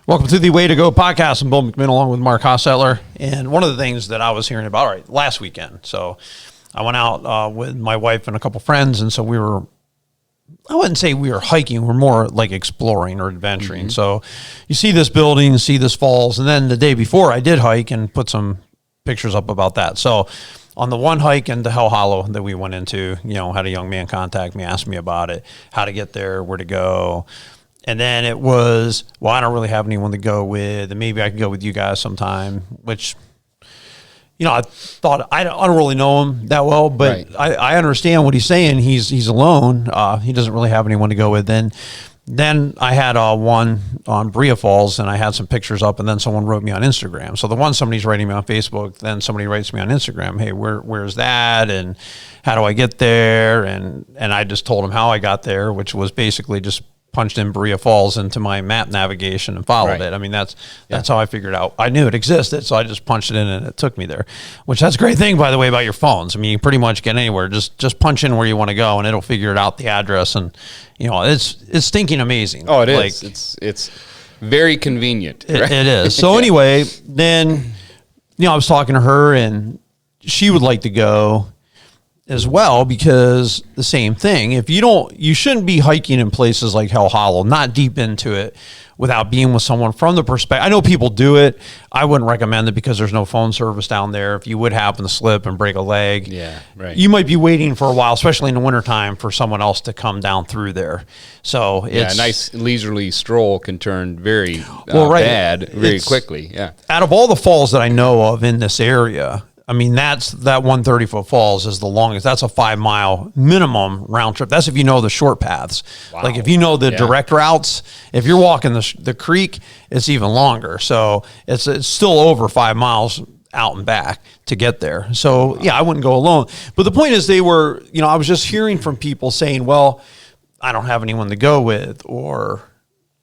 Welcome to the Way to Go podcast. I'm Bill McMinn along with Mark Hostetler. And one of the things that I was hearing about last weekend. So I went out with my wife and a couple friends. And so I wouldn't say we were hiking. We're more like exploring or adventuring. Mm-hmm. So you see this building, see this falls. And then the day before I did hike and put some pictures up about that. So on the one hike into Hell Hollow that we went into, had a young man contact me, ask me about it, how to get there, where to go. And then it was, well, I don't really have anyone to go with, and maybe I can go with you guys sometime, which, I thought, I don't really know him that well, but right. I understand what he's saying. He's alone. He doesn't really have anyone to go with. Then I had one on Brea Falls, and I had some pictures up, and then someone wrote me on Instagram. So the one somebody's writing me on Facebook, then somebody writes me on Instagram, hey, where's that, and how do I get there? And I just told him how I got there, which was basically just punched in Brea Falls into my map navigation and followed it. I mean, that's how I figured out. I knew it existed, so I just punched it in and it took me there, which that's a great thing, by the way, about your phones. I mean, you pretty much get anywhere. Just punch in where you want to go and it'll figure it out, the address. And, it's stinking amazing. Oh, it is. It's very convenient. Right? It is. So anyway, then, I was talking to her and she would like to go as well, because the same thing, you shouldn't be hiking in places like Hell Hollow, not deep into it, without being with someone from the perspective. I know people do it. I wouldn't recommend it because there's no phone service down there. If you would happen to slip and break a leg, you might be waiting for a while, especially in the wintertime, for someone else to come down through there. So it's a nice leisurely stroll can turn very bad very quickly. Yeah. Out of all the falls that I know of in this area, I mean, that 130-foot falls is the longest. That's a 5-mile minimum round trip. That's if you know the short paths. Wow. Like if you know the direct routes, if you're walking the creek, it's even longer. So it's still over 5 miles out and back to get there. So I wouldn't go alone. But the point is, I was just hearing from people saying, well, I don't have anyone to go with, or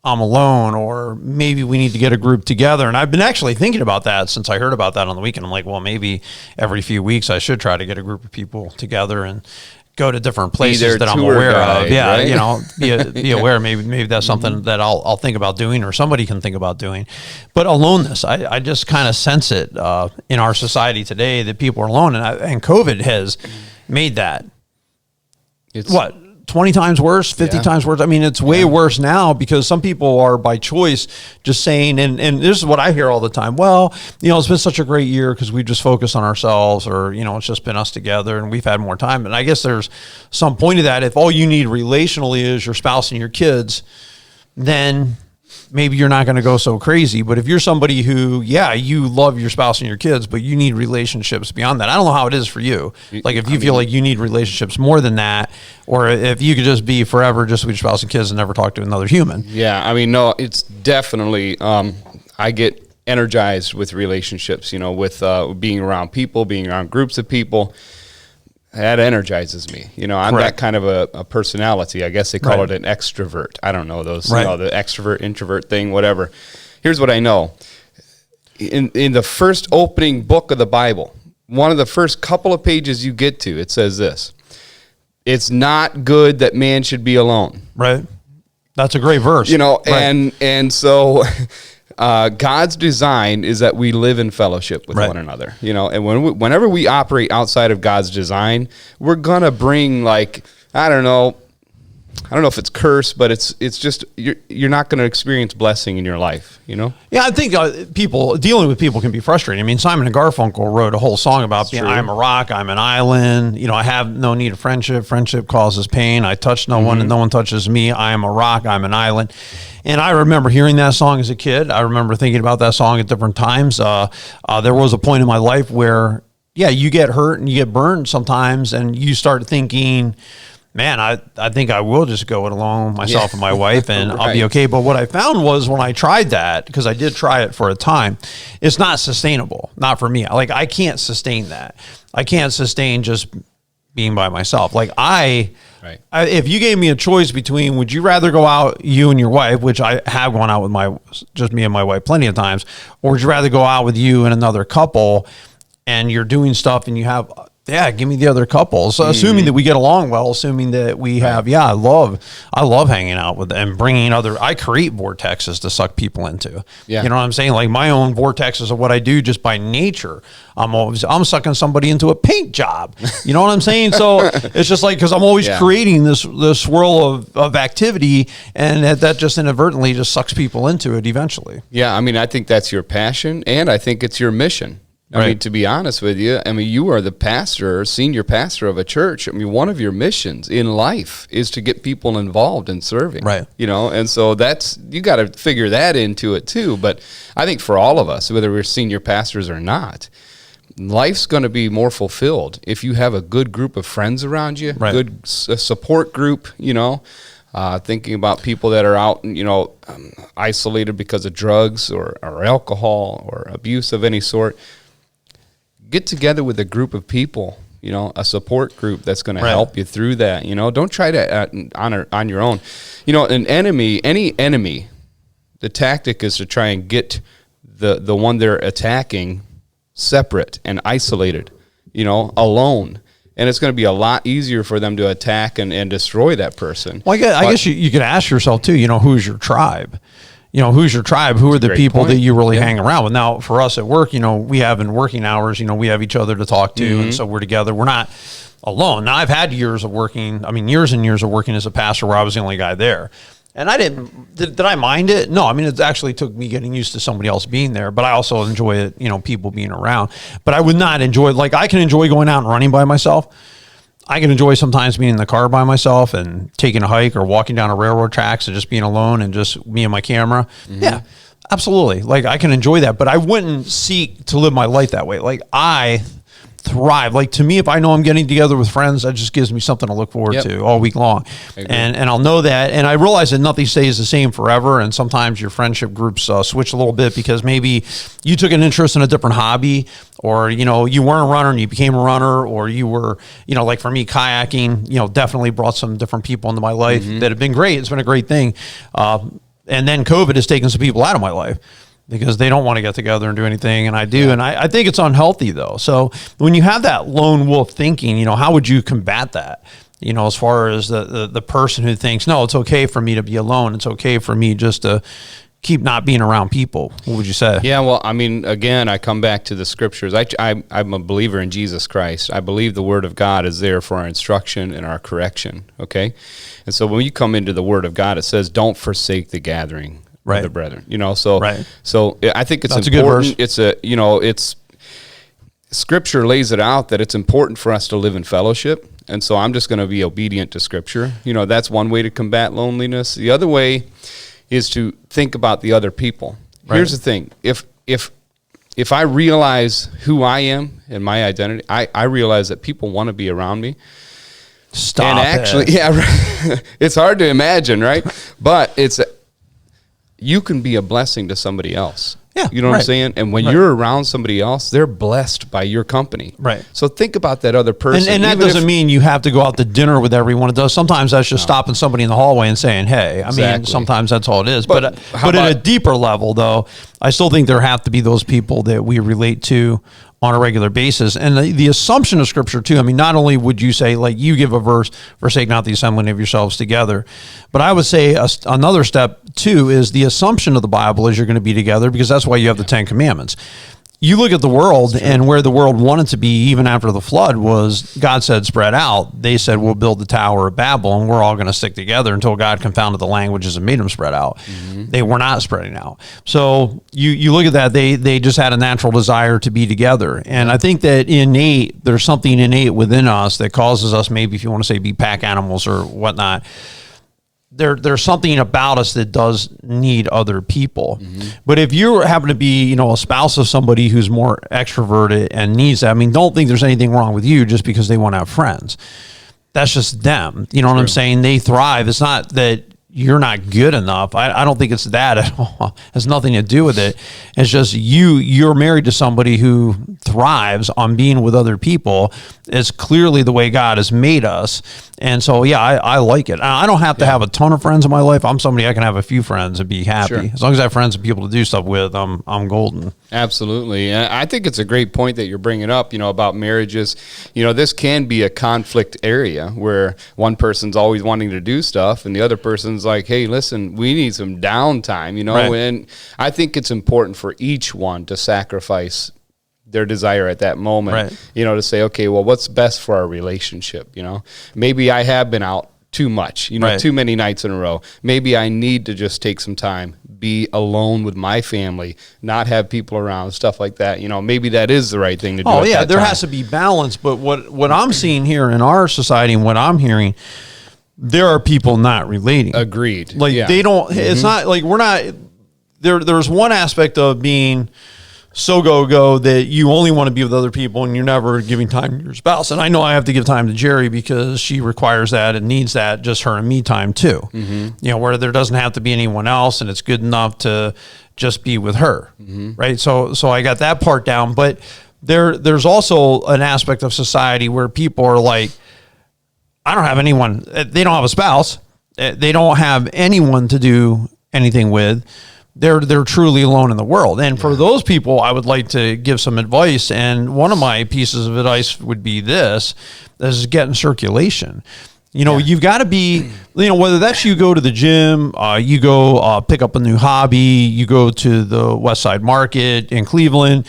I'm alone, or maybe we need to get a group together. And I've been actually thinking about that since I heard about that on the weekend. I'm like, well, maybe every few weeks I should try to get a group of people together and go to different places that I'm aware of. Yeah, right? Be aware. Maybe that's something that I'll think about doing, or somebody can think about doing. But aloneness, I just kind of sense it in our society today that people are alone, and COVID has made that. It's 20 times worse, 50 times worse. I mean, it's way worse now, because some people are by choice just saying, and this is what I hear all the time. Well, it's been such a great year because we just focused on ourselves, or, it's just been us together and we've had more time. And I guess there's some point to that. If all you need relationally is your spouse and your kids, then maybe you're not going to go so crazy. But if you're somebody who, you love your spouse and your kids, but you need relationships beyond that. I don't know how it is for you. Like if you feel like you need relationships more than that, or if you could just be forever just with your spouse and kids and never talk to another human. Yeah. I mean, no, it's definitely, I get energized with relationships, with being around people, being around groups of people. That energizes me. I'm that kind of a personality. I guess they call it an extrovert. I don't know those, the extrovert, introvert thing, whatever. Here's what I know. In the first opening book of the Bible, one of the first couple of pages you get to, it says this: it's not good that man should be alone. Right. That's a great verse. And so God's design is that we live in fellowship with one another, and whenever we operate outside of God's design, we're going to bring, I don't know if it's curse, but it's just, you're not going to experience blessing in your life, Yeah, I think dealing with people can be frustrating. I mean, Simon and Garfunkel wrote a whole song about, I'm a rock, I'm an island, I have no need of friendship. Friendship causes pain. I touch no one and no one touches me. I am a rock, I'm an island. And I remember hearing that song as a kid. I remember thinking about that song at different times. There was a point in my life where, you get hurt and you get burned sometimes, and you start thinking, man, I think I will just go it alone, myself and my wife, and I'll be okay. But what I found was, when I tried that, because I did try it for a time, it's not sustainable. Not for me. I can't sustain that. I can't sustain just being by myself. If you gave me a choice between, would you rather go out, you and your wife, which I have gone out with just me and my wife plenty of times, or would you rather go out with you and another couple, and you're doing stuff and you have Yeah, give me the other couples. So assuming that we get along well, assuming that we have, I love hanging out with and bringing I create vortexes to suck people into. Yeah. You know what I'm saying? Like my own vortexes of what I do just by nature. I'm sucking somebody into a paint job. You know what I'm saying? So it's just like, because I'm always creating this swirl of activity, and that just inadvertently just sucks people into it eventually. Yeah, I mean, I think that's your passion, and I think it's your mission. I mean, to be honest with you, I mean, you are the pastor, senior pastor of a church. I mean, one of your missions in life is to get people involved in serving. Right. You know, and so you got to figure that into it too. But I think for all of us, whether we're senior pastors or not, life's going to be more fulfilled if you have a good group of friends around you, good support group, you know. Thinking about people that are out, you know, isolated because of drugs or alcohol or abuse of any sort. Get together with a group of people, you know, a support group that's going to help you through that. You know, don't try to on your own. You know, any enemy, the tactic is to try and get the one they're attacking separate and isolated, you know, alone. And it's going to be a lot easier for them to attack and destroy that person. Well, I guess you could ask yourself too, you know, who's your tribe? You know, who's your tribe? Who are the people that you really hang around with? Now, for us at work, you know, we have in working hours, you know, we have each other to talk to, and so we're together. We're not alone. Now, I've had years and years of working as a pastor where I was the only guy there. And I did I mind it? No, I mean, it actually took me getting used to somebody else being there, but I also enjoy it, you know, people being around. But I would not enjoy, like, I can enjoy going out and running by myself. I can enjoy sometimes being in the car by myself and taking a hike or walking down a railroad tracks and just being alone and just me and my camera. Yeah, absolutely. Like, I can enjoy that, but I wouldn't seek to live my life that way. Like, I thrive. Like, to me, if I know I'm getting together with friends, that just gives me something to look forward to all week long. And I'll know that. And I realize that nothing stays the same forever. And sometimes your friendship groups switch a little bit because maybe you took an interest in a different hobby, or, you know, you weren't a runner and you became a runner, or you were, you know, like for me, kayaking, you know, definitely brought some different people into my life that have been great. It's been a great thing. And then COVID has taken some people out of my life, because they don't want to get together and do anything, and I do. And I think it's unhealthy, though. So when you have that lone wolf thinking, you know, how would you combat that? You know, as far as the person who thinks, no, it's okay for me to be alone. It's okay for me just to keep not being around people. What would you say? Yeah, well, I mean, again, I come back to the scriptures. I'm a believer in Jesus Christ. I believe the Word of God is there for our instruction and our correction, okay? And so when you come into the Word of God, it says, don't forsake the gathering of the brethren, you know, so I think it's important. It's Scripture lays it out that it's important for us to live in fellowship, and so I'm just going to be obedient to Scripture. You know, that's one way to combat loneliness. The other way is to think about the other people. Here's the thing: if I realize who I am and my identity, I realize that people want to be around me. It's hard to imagine, right? But you can be a blessing to somebody else. Yeah, you know what I'm saying? And when you're around somebody else, they're blessed by your company. Right. So think about that other person. And that doesn't mean you have to go out to dinner with everyone. It does. Sometimes that's just stopping somebody in the hallway and saying, hey. I mean, sometimes that's all it is. But at a deeper level, though, I still think there have to be those people that we relate to on a regular basis. And the assumption of Scripture, too, I mean, not only would you say, like, you give a verse, forsake not the assembling of yourselves together, but I would say another step, too, is the assumption of the Bible is you're going to be together, because that's why you have the 10 Commandments. You look at the world, and where the world wanted to be even after the flood was, God said, spread out. They said, we'll build the Tower of Babel, and we're all going to stick together until God confounded the languages and made them spread out. They were not spreading out. So you look at that, they just had a natural desire to be together. And I think that there's something innate within us that causes us, maybe if you want to say be pack animals or whatnot, there's something about us that does need other people. But if you happen to be, you know, a spouse of somebody who's more extroverted and needs that, I mean, don't think there's anything wrong with you just because they want to have friends. That's just them. You know what I'm saying? They thrive. It's not that you're not good enough. I don't think it's that at all. It has nothing to do with it. It's just you're married to somebody who thrives on being with other people. It's clearly the way God has made us. And so, yeah, I like it. I don't have to have a ton of friends in my life. I'm somebody I can have a few friends and be happy. Sure. As long as I have friends and people to do stuff with, I'm golden. Absolutely. And I think it's a great point that you're bringing up, about marriages. This can be a conflict area where one person's always wanting to do stuff and the other person's like, hey, listen, we need some downtime, right. And I think it's important for each one to sacrifice their desire at that moment, right. To say, okay, well, what's best for our relationship? Maybe I have been out too much, right. too many nights in a row. Maybe I need to just take some time, be alone with my family, not have people around, stuff like that. Maybe that is the right thing to do. Oh, yeah, there has to be balance. But what I'm seeing here in our society and what I'm hearing, there are people not relating. Agreed. Like they don't, it's not like we're not, there's one aspect of being so go that you only want to be with other people and you're never giving time to your spouse. And I know I have to give time to Jerry because she requires that and needs that, just her and me time too. Mm-hmm. Where there doesn't have to be anyone else and it's good enough to just be with her. Mm-hmm. Right. So I got that part down, but there's also an aspect of society where people are like, I don't have anyone, they don't have a spouse. They don't have anyone to do anything with. They're truly alone in the world. And for those people, I would like to give some advice. And one of my pieces of advice would be this is get in circulation. You've got to be, whether that's you go to the gym, you go pick up a new hobby, you go to the West Side Market in Cleveland,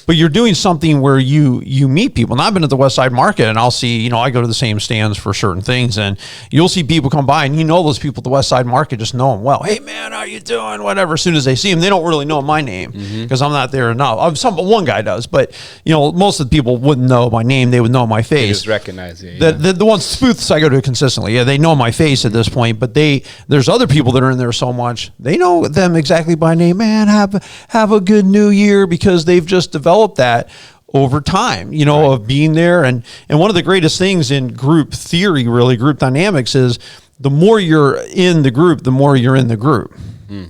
but you're doing something where you meet people. And I've been at the West Side Market and I'll see, I go to the same stands for certain things and you'll see people come by and those people at the West Side Market just know them well. Hey man, how you doing? Whatever. As soon as they see them, they don't really know my name because I'm not there enough. One guy does, but most of the people wouldn't know my name. They would know my face. They just recognize you. The ones booths I go to consistently, they know my face at this point, but there's other people that are in there so much, they know them exactly by name. Man, have a good new year because they've just developed that over time, right. Of being there. And one of the greatest things in group theory, really group dynamics, is the more you're in the group, the more you're in the group.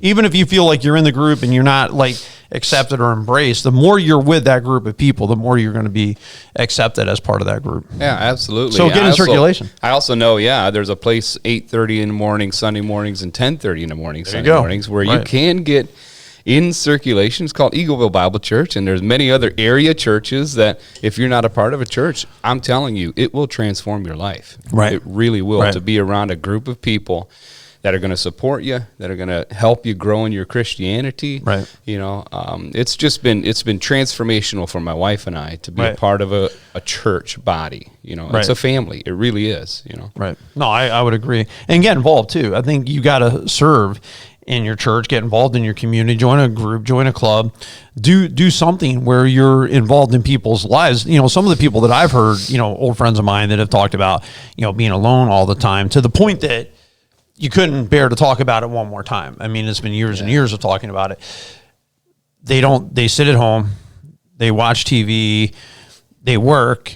Even if you feel like you're in the group and you're not like accepted or embraced, the more you're with that group of people, the more you're going to be accepted as part of that group. Yeah, absolutely. So get in circulation. I also know, there's a place 8:30 in the morning, Sunday mornings, and 10:30 in the morning, Sunday mornings, where you can get in circulation. It's called Eagleville Bible Church, and there's many other area churches that if you're not a part of a church, I'm telling you, it will transform your life. Right. It really will, to be around a group of people that are going to support you, that are going to help you grow in your Christianity. Right. It's been transformational for my wife and I to be a part of a church body. It's a family. It really is, Right. No, I would agree. And get involved too. I think you got to serve in your church, get involved in your community, join a group, join a club, do something where you're involved in people's lives. Some of the people that I've heard, old friends of mine that have talked about, being alone all the time to the point that you couldn't bear to talk about it one more time. I mean, it's been years and years of talking about it. They sit at home, they watch TV, they work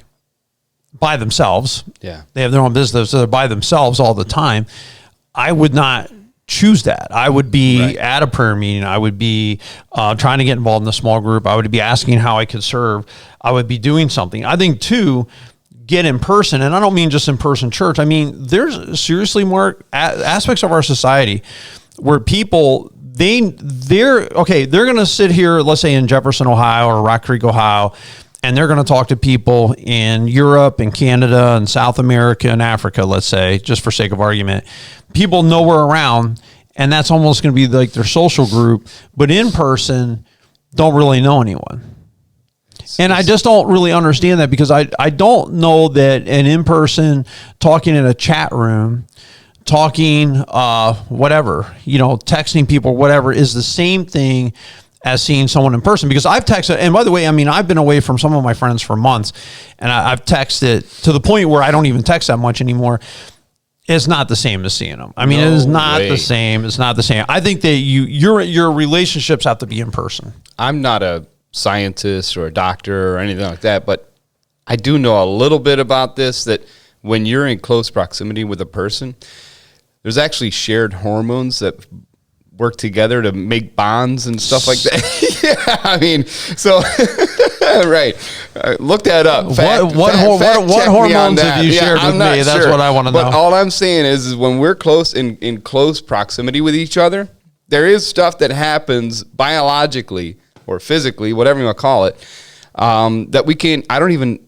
by themselves. Yeah. They have their own business, so they're by themselves all the time. I would not choose that. I would be at a prayer meeting. I would be trying to get involved in a small group. I would be asking how I could serve. I would be doing something. I think too, get in person, and I don't mean just in person church. I mean, there's seriously more aspects of our society where people they're going to sit here, let's say in Jefferson, Ohio, or Rock Creek, Ohio, and they're going to talk to people in Europe and Canada and South America and Africa, let's say, just for sake of argument. People nowhere around, and that's almost going to be like their social group, but in person, don't really know anyone. And I just don't really understand that because I don't know that an in-person talking in a chat room, talking whatever, texting people, whatever, is the same thing as seeing someone in person. Because I've texted, and by the way, I mean, I've been away from some of my friends for months, and I've texted to the point where I don't even text that much anymore. It's not the same as seeing them. I mean, it is not the same. It's not the same. I think that your relationships have to be in person. I'm not a scientist or a doctor or anything like that, but I do know a little bit about this, that when you're in close proximity with a person, there's actually shared hormones that work together to make bonds and stuff like that. Yeah, I mean, so right. Look that up. What hormones have you shared with me? That's what I want to know. But all I'm saying is when we're close in close proximity with each other, there is stuff that happens biologically or physically, whatever you want to call it, that we can't. I don't even.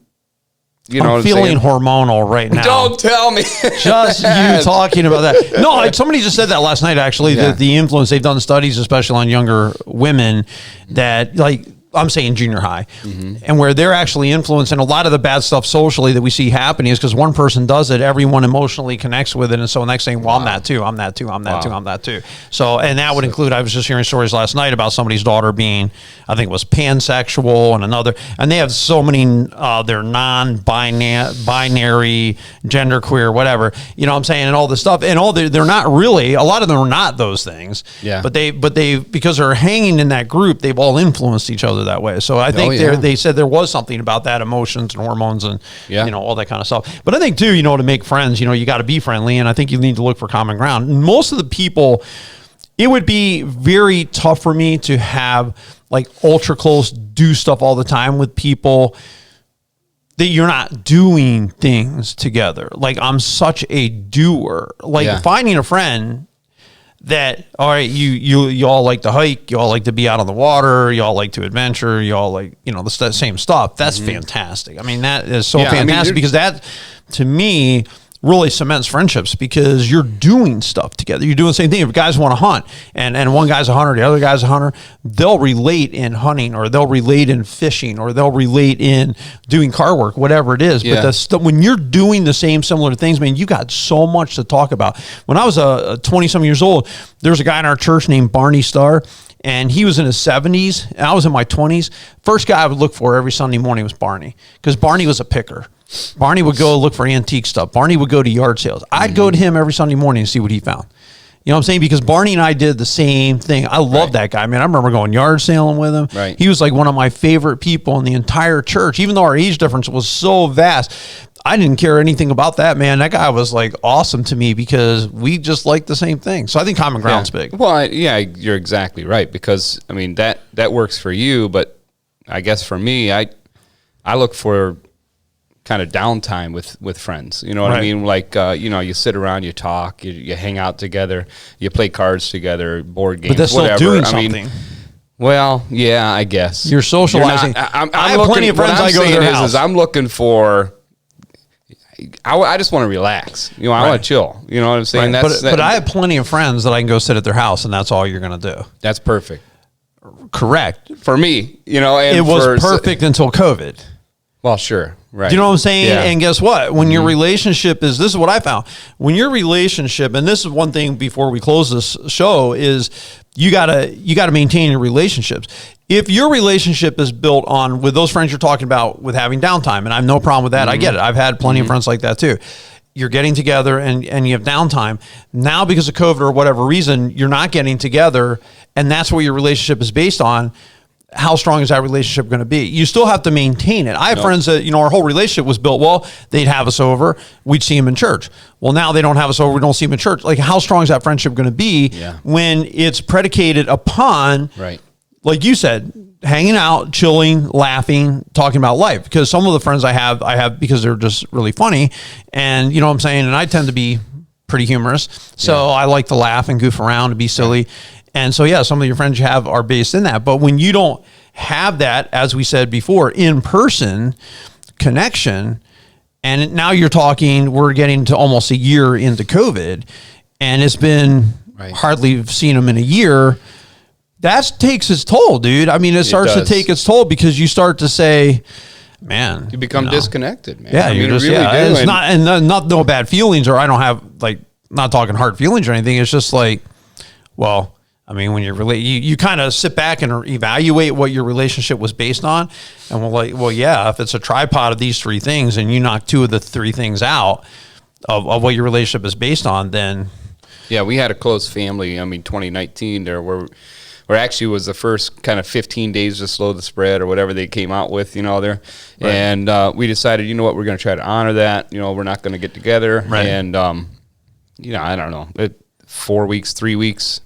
You know, I'm feeling hormonal right now. Don't tell me. Just you talking about that. No, somebody just said that last night, actually, that the influence, they've done studies, especially on younger women, that like, I'm saying junior high, and where they're actually influencing a lot of the bad stuff socially that we see happening is because one person does it, everyone emotionally connects with it. And so next thing, well, I'm that too, I'm that too, I'm that too, I'm that too. So, and that would include, I was just hearing stories last night about somebody's daughter being, I think it was pansexual and they have so many, they're non-binary, genderqueer, whatever, you know what I'm saying? And all this stuff. And they're not really, a lot of them are not those things. Yeah. But they, because they're hanging in that group, they've all influenced each other that way. So I think they said there was something about that, emotions and hormones and you know, all that kind of stuff. But I think too, you know, to make friends, you know, you got to be friendly, and I think you need to look for common ground. And most of the people, it would be very tough for me to have like ultra close, do stuff all the time with people that you're not doing things together. Like I'm such a doer. Like finding a friend that, all right, you all like to hike, you all like to be out on the water, you all like to adventure, you all like, you know, the same stuff. That's fantastic. I mean, that is so fantastic, because that, to me, really cements friendships, because you're doing stuff together. You're doing the same thing. If guys want to hunt and one guy's a hunter, the other guy's a hunter, they'll relate in hunting, or they'll relate in fishing, or they'll relate in doing car work, whatever it is. But when you're doing the same similar things, man, you got so much to talk about. When I was 20-some years old, there was a guy in our church named Barney Starr, and he was in his 70s, and I was in my 20s. First guy I would look for every Sunday morning was Barney, because Barney was a picker. Barney would go look for antique stuff. Barney would go to yard sales. I'd go to him every Sunday morning and see what he found. You know what I'm saying? Because Barney and I did the same thing. I love that guy, man. I remember going yard sailing with him. He was like one of my favorite people in the entire church, even though our age difference was so vast. I didn't care anything about that, man. That guy was like awesome to me, because we just liked the same thing. So I think common ground's big. Well, you're exactly right, because I mean that works for you, but I guess for me, I look for kind of downtime with friends. You know what I mean? Like, you know, you sit around, you talk, you hang out together, you play cards together, board games, but that's whatever. Still doing something. Well, yeah, I guess. You're socializing. I have plenty of friends I go to their house. I'm looking for, I just want to relax. You know, I want to chill. You know what I'm saying? But I have plenty of friends that I can go sit at their house, and that's all you're going to do. That's perfect. Correct. For me, you know. And it was perfect until COVID. Well, sure. Right. Do you know what I'm saying? Yeah. And guess what? When your relationship this is what I found. When your relationship, and this is one thing before we close this show, is you gotta maintain your relationships. If your relationship is built on, with those friends you're talking about, with having downtime, and I have no problem with that. I get it. I've had plenty of friends like that too. You're getting together and you have downtime. Now, because of COVID or whatever reason, you're not getting together, and that's what your relationship is based on. How strong is that relationship going to be? You still have to maintain it. I have friends that, you know, our whole relationship was built, well, they'd have us over, we'd see them in church. Well, now they don't have us over, we don't see them in church. Like, how strong is that friendship going to be when it's predicated upon, like you said, hanging out, chilling, laughing, talking about life? Because some of the friends I have because they're just really funny, and you know what I'm saying? And I tend to be pretty humorous. So I like to laugh and goof around and be silly. And so, some of your friends you have are based in that. But when you don't have that, as we said before, in-person connection, and now you're talking, we're getting to almost a year into COVID, and it's been hardly seen them in a year, that takes its toll, dude. I mean, it starts to take its toll, because you start to say, man, you become disconnected, man. Yeah, you really do. It's not no bad feelings, or I don't have, like, not talking hard feelings or anything. It's just like, well, I mean, when you kind of sit back and evaluate what your relationship was based on, and if it's a tripod of these three things, and you knock two of the three things out of what your relationship is based on, then we had a close family. I mean, 2019 there where actually was the first kind of 15 days to slow the spread, or whatever they came out with, you know, there. And we decided, you know what, we're going to try to honor that. You know, we're not going to get together, and I don't know, 4 weeks, 3 weeks,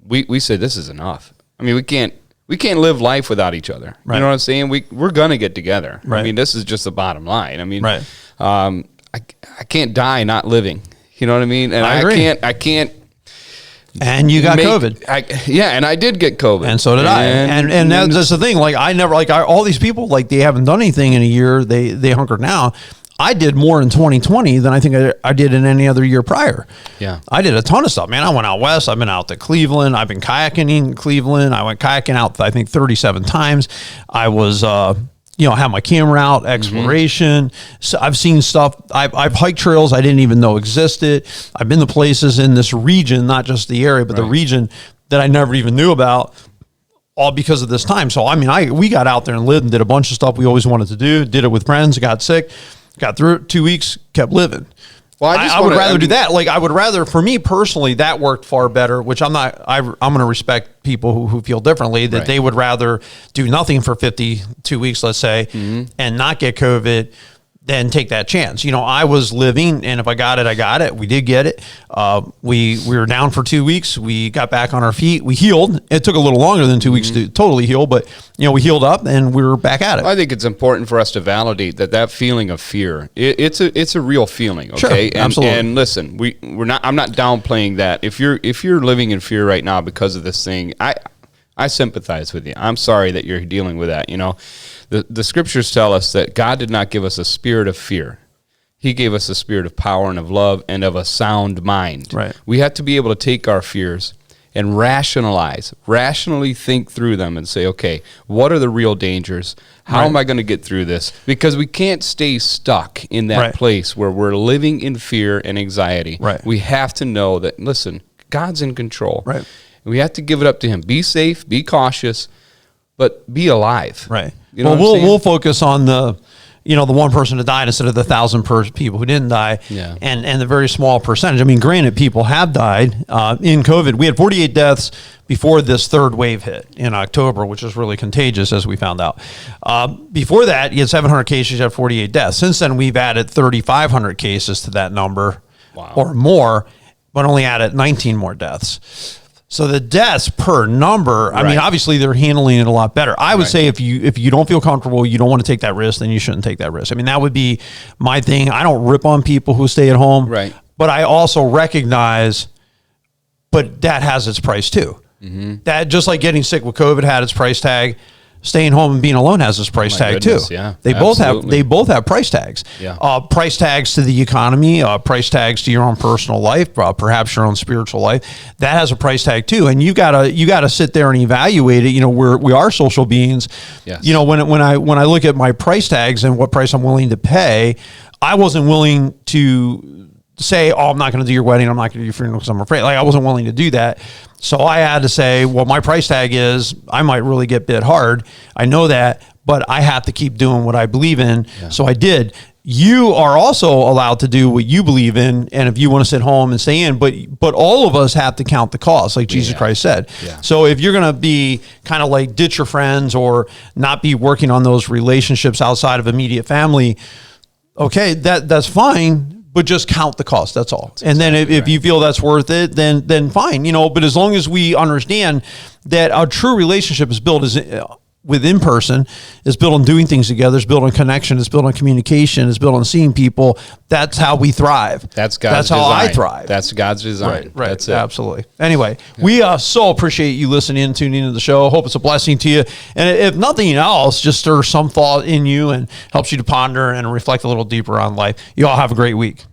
we said this is enough. I mean, we can't live life without each other. Right. You know what I'm saying? We're gonna get together. Right. I mean, this is just the bottom line. I mean, Right. I can't die not living. You know what I mean? And I agree. I can't. And you got COVID. And I did get COVID. And so did I. And that's the thing. Like all these people, like they haven't done anything in a year. They hunkered down. I did more in 2020 than I think I did in any other year prior. Yeah. I did a ton of stuff, man. I went out west. I've been out to Cleveland. I've been kayaking in Cleveland. I went kayaking out, I think, 37 times. I was, have my camera out, exploration. So I've seen stuff. I've hiked trails I didn't even know existed. I've been to places in this region, not just the area, but the region that I never even knew about, all because of this time. So, I mean, we got out there and lived and did a bunch of stuff we always wanted to do, did it with friends, got sick, got through it 2 weeks, kept living. Well, I would rather do that. Like, I would rather, for me personally, that worked far better, which I'm going to respect people who feel differently, that they would rather do nothing for 52 weeks, let's say, and not get COVID than take that chance. I was living, and if I got it, I got it. We did get it. We were down for 2 weeks. We got back on our feet. We healed. It took a little longer than 2 weeks to totally heal, but we healed up and we were back at it. I think it's important for us to validate that feeling of fear. It's a real feeling. Okay, sure, absolutely. And listen, we're not. I'm not downplaying that. If you're living in fear right now because of this thing, I sympathize with you. I'm sorry that you're dealing with that. The scriptures tell us that God did not give us a spirit of fear. He gave us a spirit of power and of love and of a sound mind. Right. We have to be able to take our fears and rationally think through them and say, okay, what are the real dangers? How am I going to get through this? Because we can't stay stuck in that place where we're living in fear and anxiety. Right. We have to know that, listen, God's in control. Right. We have to give it up to him. Be safe, be cautious, but be alive. Right. We'll focus on the one person that died instead of the 1,000 people who didn't die, and the very small percentage. I mean, granted, people have died in COVID. We had 48 deaths before this third wave hit in October, which was really contagious, as we found out. Before that, you had 700 cases, you had 48 deaths. Since then, we've added 3,500 cases to that number or more, but only added 19 more deaths. So the deaths per number, I mean, obviously they're handling it a lot better. I would say if you don't feel comfortable, you don't want to take that risk, then you shouldn't take that risk. I mean, that would be my thing. I don't rip on people who stay at home, but I also recognize, but that has its price too. That just like getting sick with COVID had its price tag, staying home and being alone has its price tag too. Yeah, they both have price tags. Price tags to the economy, price tags to your own personal life, perhaps your own spiritual life. That has a price tag too, and you gotta sit there and evaluate it. We are social beings. Yes. When I look at my price tags and what price I'm willing to pay, I wasn't willing to say, oh, I'm not going to do your wedding, I'm not going to do your funeral because I'm afraid. Like, I wasn't willing to do that. So I had to say, well, my price tag is I might really get bit hard. I know that, but I have to keep doing what I believe in. So I did. You are also allowed to do what you believe in, and if you want to sit home and stay in, but all of us have to count the cost, like Jesus Christ said. So if you're going to be kind of like ditch your friends or not be working on those relationships outside of immediate family, okay, that's fine. But just count the cost. That's all. That's and then if you feel that's worth it, then fine. But as long as we understand that a true relationship is built within person, is built on doing things together, is built on connection, is built on communication, is built on seeing people. That's how we thrive. That's God's design. That's how I thrive. That's God's design. Right. That's it. Absolutely. Anyway, we so appreciate you listening in, tuning into the show. Hope it's a blessing to you. And if nothing else, just stirs some thought in you and helps you to ponder and reflect a little deeper on life. You all have a great week.